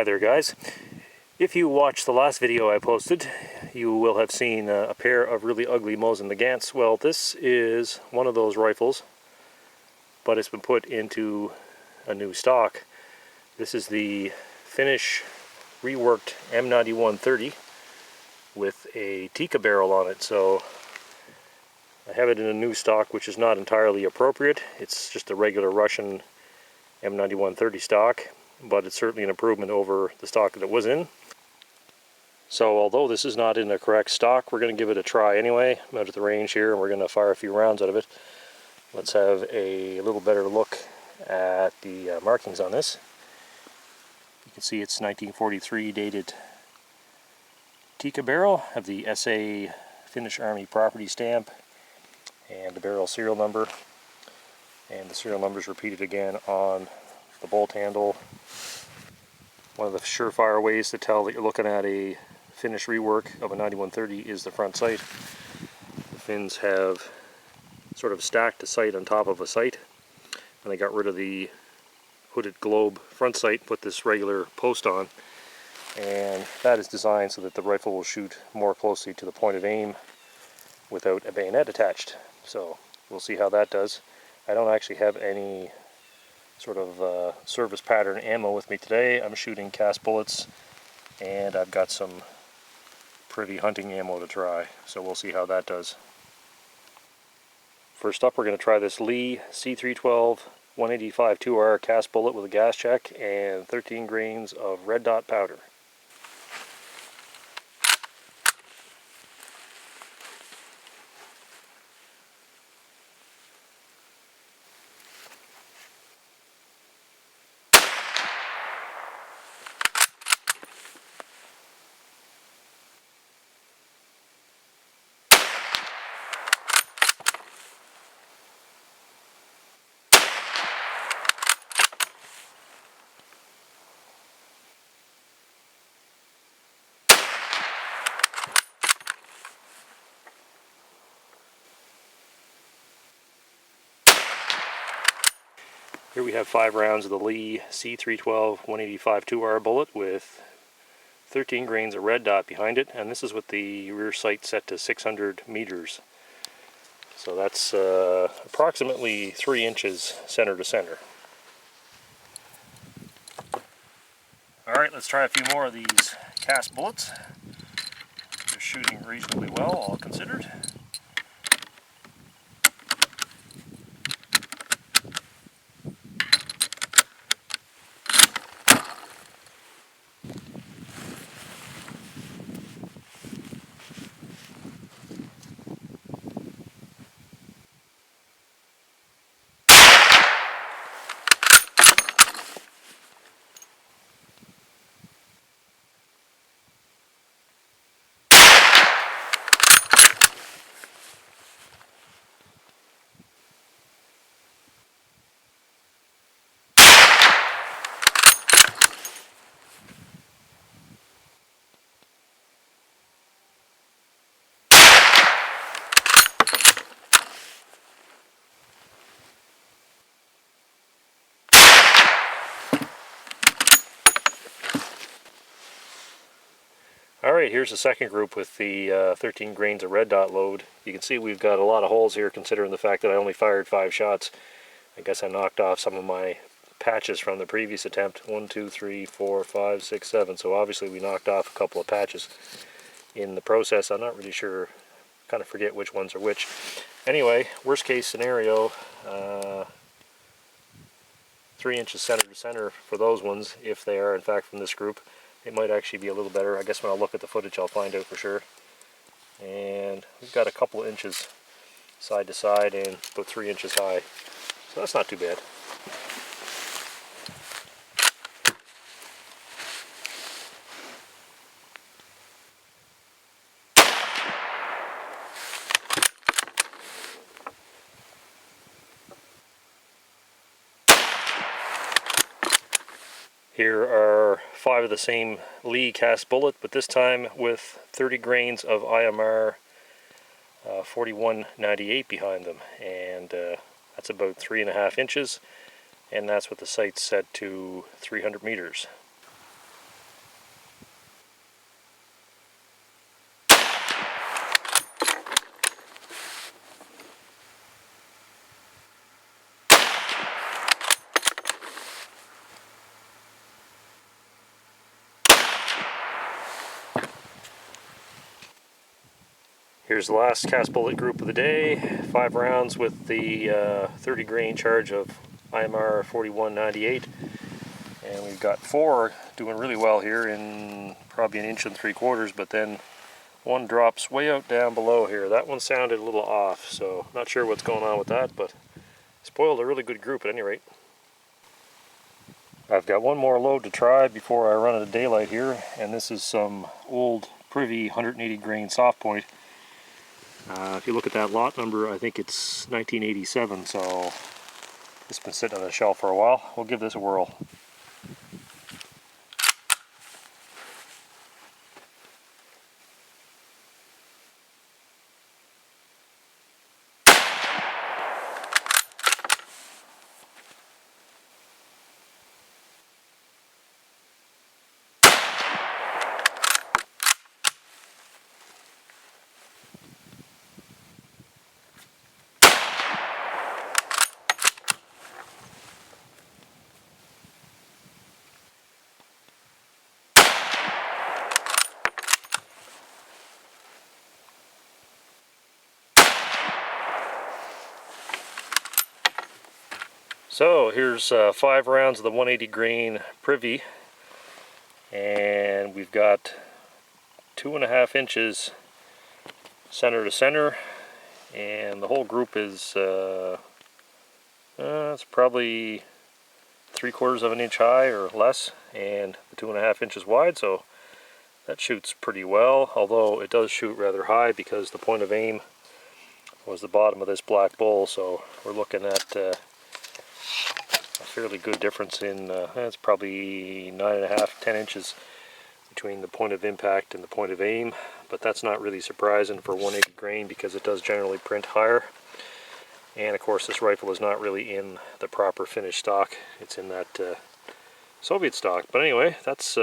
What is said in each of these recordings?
Hi there guys. If you watched the last video I posted, you will have seen a pair of really ugly Mosin Nagants. Well, this is one of those rifles, but it's been put into a new stock. This is the Finnish reworked M9130 with a Tikka barrel on it. So I have it in a new stock, which is not entirely appropriate. It's just a regular Russian M9130 stock, but it's certainly an improvement over the stock that it was in. So although this is not in the correct stock, we're going to give it a try anyway. I'm out at the range here and we're going to fire a few rounds out of it. Let's have a little better look at the markings on this. You can see it's 1943 dated Tikka barrel, have the SA Finnish Army property stamp and the barrel serial number, and the serial number is repeated again on the bolt handle. One of the surefire ways to tell that you're looking at a Finnish rework of a 9130 is the front sight. The Finns have sort of stacked a sight on top of a sight, and they got rid of the hooded globe front sight, put this regular post on, and that is designed so that the rifle will shoot more closely to the point of aim without a bayonet attached. So we'll see how that does. I don't actually have any sort of service pattern ammo with me today. I'm shooting cast bullets and I've got some pretty hunting ammo to try, so we'll see how that does. First up, we're going to try this Lee C312 185 2R cast bullet with a gas check and 13 grains of red dot powder. Here we have 5 rounds of the Lee C312 185 2R bullet with 13 grains of red dot behind it, and this is with the rear sight set to 600 meters. So that's approximately 3 inches center to center. Alright, let's try a few more of these cast bullets. They're shooting reasonably well, all considered. Alright, here's the second group with the 13 grains of red dot load. You can see we've got a lot of holes here considering the fact that I only fired 5 shots. I guess I knocked off some of my patches from the previous attempt. 1, 2, 3, 4, 5, 6, 7. So obviously we knocked off a couple of patches in the process. I'm not really sure, kind of forget which ones are which. Anyway, worst case scenario, 3 inches center to center for those ones, if they are in fact from this group. It might actually be a little better. I guess when I look at the footage I'll find out for sure. And we've got a couple of inches side to side and about 3 inches high. So that's not too bad. Here are 5 of the same Lee cast bullet, but this time with 30 grains of IMR 4198 behind them, and that's about 3.5 inches, and that's with the sight set to 300 meters. Here's the last cast bullet group of the day. 5 rounds with the 30 grain charge of IMR 4198. And we've got 4 doing really well here in probably 1 3/4 inches, but then one drops way out down below here. That one sounded a little off, so not sure what's going on with that, but spoiled a really good group at any rate. I've got one more load to try before I run out of daylight here, and this is some old Privy 180 grain soft point. If you look at that lot number, I think it's 1987, so it's been sitting on the shelf for a while. We'll give this a whirl. So here's 5 rounds of the 180 grain Privy, and we've got 2.5 inches center to center, and the whole group is it's probably 3/4 of an inch high or less, and 2.5 inches wide, so that shoots pretty well, although it does shoot rather high because the point of aim was the bottom of this black bowl, so we're looking at a fairly good difference in, it's probably 9.5, 10 inches between the point of impact and the point of aim, but that's not really surprising for 180 grain because it does generally print higher. And of course this rifle is not really in the proper Finnish stock, it's in that Soviet stock, but anyway, that's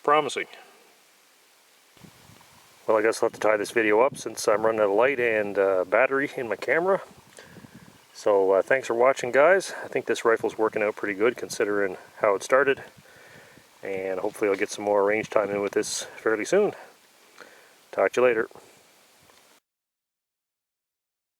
promising. Well, I guess I'll have to tie this video up since I'm running out of light and battery in my camera. So thanks for watching, guys. I think this rifle's working out pretty good considering how it started, and hopefully I'll get some more range time in with this fairly soon. Talk to you later.